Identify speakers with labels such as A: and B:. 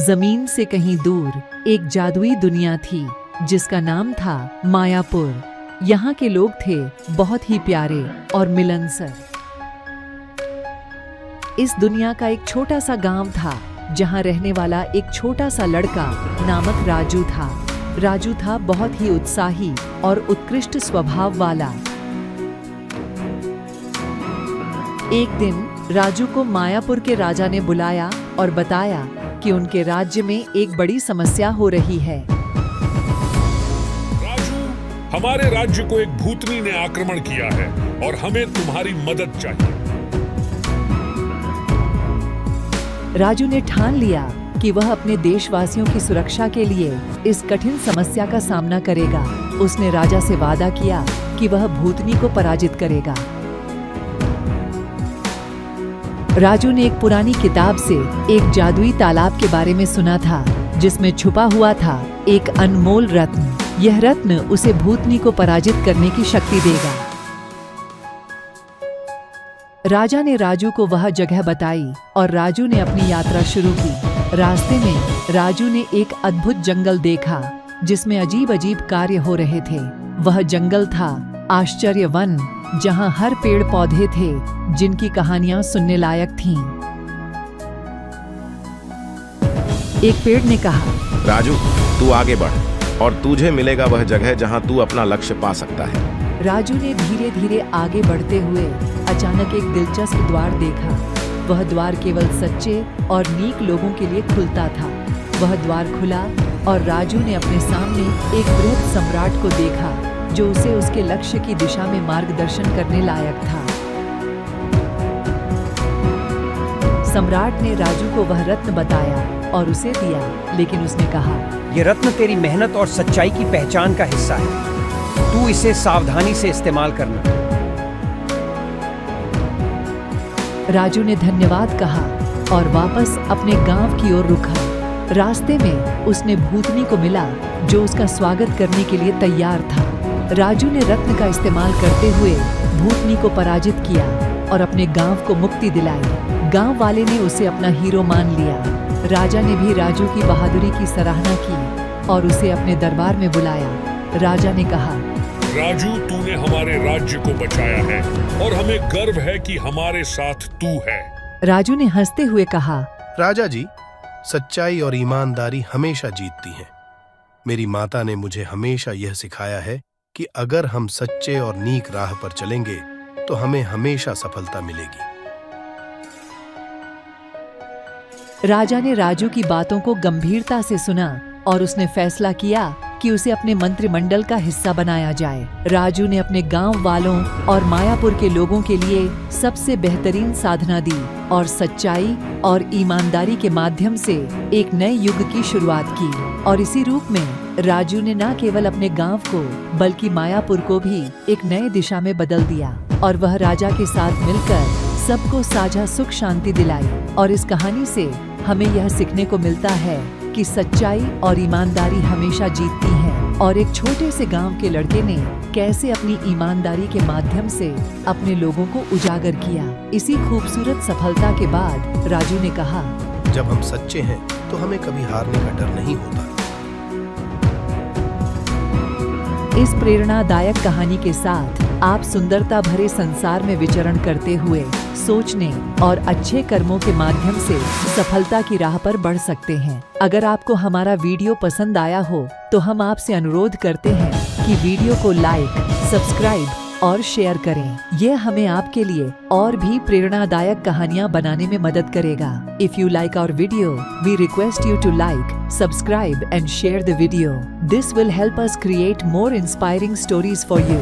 A: जमीन से कहीं दूर एक जादुई दुनिया थी जिसका नाम था मायापुर। यहाँ के लोग थे बहुत ही प्यारे और मिलनसार। इस दुनिया का एक छोटा सा गांव था जहाँ रहने वाला एक छोटा सा लड़का नामक राजू था। राजू था बहुत ही उत्साही और उत्कृष्ट स्वभाव वाला। एक दिन राजू को मायापुर के राजा ने बुलाया और बताया कि उनके राज्य में एक बड़ी समस्या हो रही है।
B: राजू, हमारे राज्य को एक भूतनी ने आक्रमण किया है और हमें तुम्हारी मदद चाहिए।
A: राजू ने ठान लिया कि वह अपने देशवासियों की सुरक्षा के लिए इस कठिन समस्या का सामना करेगा। उसने राजा से वादा किया कि वह भूतनी को पराजित करेगा। राजू ने एक पुरानी किताब से एक जादुई तालाब के बारे में सुना था जिसमें छुपा हुआ था एक अनमोल रत्न। यह रत्न उसे भूतनी को पराजित करने की शक्ति देगा। राजा ने राजू को वह जगह बताई और राजू ने अपनी यात्रा शुरू की। रास्ते में राजू ने एक अद्भुत जंगल देखा जिसमें अजीब अजीब कार्य हो रहे थे। वह जंगल था आश्चर्य वन, जहाँ हर पेड़ पौधे थे जिनकी कहानियां सुनने लायक थीं। एक पेड़ ने कहा,
C: राजू, तू आगे बढ़ और तुझे मिलेगा वह जगह जहां तू अपना लक्ष्य पा सकता है।
A: राजू ने धीरे धीरे आगे बढ़ते हुए अचानक एक दिलचस्प द्वार देखा। वह द्वार केवल सच्चे और नेक लोगों के लिए खुलता था। वह द्वार खुला और राजू ने अपने सामने एक बृहद सम्राट को देखा जो उसे उसके लक्ष्य की दिशा में मार्गदर्शन करने लायक था। सम्राट ने राजू को वह रत्न बताया और उसे दिया, लेकिन उसने कहा,
D: यह रत्न तेरी मेहनत और सच्चाई की पहचान का हिस्सा है। तू इसे सावधानी से इस्तेमाल करना।
A: राजू ने धन्यवाद कहा और वापस अपने गांव की ओर रुका। रास्ते में उसने भूतनी को मिला जो उसका स्वागत करने के लिए तैयार था। राजू ने रत्न का इस्तेमाल करते हुए भूतनी को पराजित किया और अपने गांव को मुक्ति दिलाई। गांव वाले ने उसे अपना हीरो मान लिया। राजा ने भी राजू की बहादुरी की सराहना की और उसे अपने दरबार में बुलाया। राजा ने कहा,
B: राजू, तूने हमारे राज्य को बचाया है और हमें गर्व है कि हमारे साथ तू है।
A: राजू ने हंसते हुए कहा,
E: राजा जी, सच्चाई और ईमानदारी हमेशा जीतती हैं। मेरी माता ने मुझे हमेशा यह सिखाया है कि अगर हम सच्चे और नीक राह पर चलेंगे तो हमें हमेशा सफलता मिलेगी।
A: राजा ने राजू की बातों को गंभीरता से सुना और उसने फैसला किया कि उसे अपने मंत्रिमंडल का हिस्सा बनाया जाए। राजू ने अपने गांव वालों और मायापुर के लोगों के लिए सबसे बेहतरीन साधना दी और सच्चाई और ईमानदारी के माध्यम से एक नए युग की शुरुआत की। और इसी रूप में राजू ने न केवल अपने गांव को बल्कि मायापुर को भी एक नए दिशा में बदल दिया और वह राजा के साथ मिलकर सबको साझा सुख शांति दिलाई। और इस कहानी से हमें यह सीखने को मिलता है कि सच्चाई और ईमानदारी हमेशा जीतती है। और एक छोटे से गांव के लड़के ने कैसे अपनी ईमानदारी के माध्यम से अपने लोगों को उजागर किया। इसी खूबसूरत सफलता के बाद राजू ने कहा,
E: जब हम सच्चे हैं तो हमें कभी हारने का डर नहीं होता।
A: इस प्रेरणादायक कहानी के साथ आप सुंदरता भरे संसार में विचरण करते हुए सोचने और अच्छे कर्मों के माध्यम से सफलता की राह पर बढ़ सकते हैं। अगर आपको हमारा वीडियो पसंद आया हो तो हम आपसे अनुरोध करते हैं कि वीडियो को लाइक, सब्सक्राइब और शेयर करें। यह हमें आपके लिए और भी प्रेरणादायक कहानियाँ बनाने में मदद करेगा। If you like our video, we request you to like, subscribe and share the video. This will help us create more inspiring stories for you.